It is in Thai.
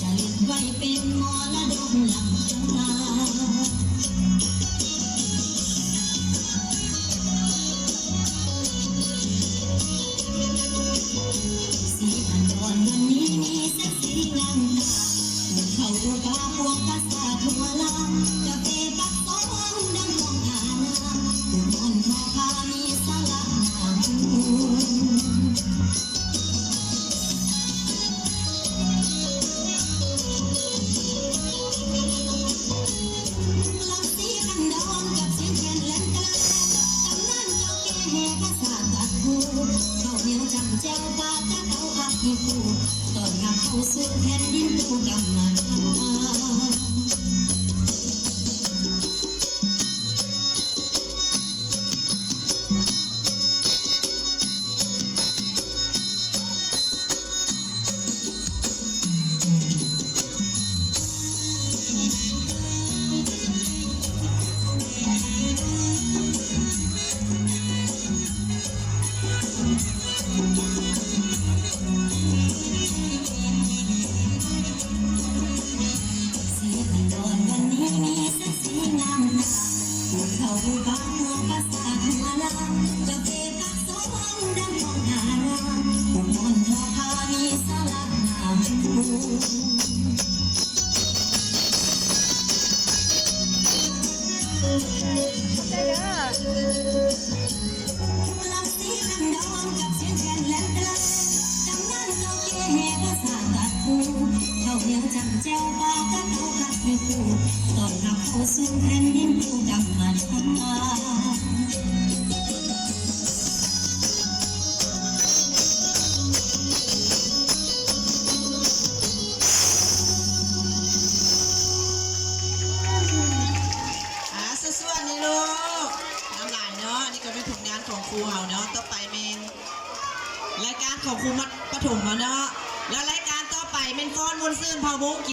จะเลือกไว้เป็นมรดกหลังคาสีพันดอนวันนี้มีแสงสีงามตาเขาตัวกาพวกภาษาทั่วลาวกาแฟปักสองดังของฐานาผู้คนทอผ้ามีสลักนามเจ้าป่าตะเขาพักให้ผู้ต้อนรับเข้าสู่แผ่นดินผู้กำมันเขาบ้านเมืองภาษาหัวลาวจะเก็บปักสองดังของฐานาผู้คนทอผ้ามีสลักนามลังสีขันดอนกับเสียงแคนและกระจำนั้นเราเก็บภาษาตัดผู้เขาเลี้ยงจังเจ้าป่าก็เขาพักให้ผู้ต้อนรับเข้าสู่แผ่นดินผู้กำมันส่วนนี้ลูกน้ำลายเนาะนี่ก็เป็นผลงานของครูเฮาเนาะต่อไปเมนรายการของครูมัดปฐมเนาะแล้วรายการต่อไปเป็นฟ้อนมนต์ซื่นเผาบุ้ง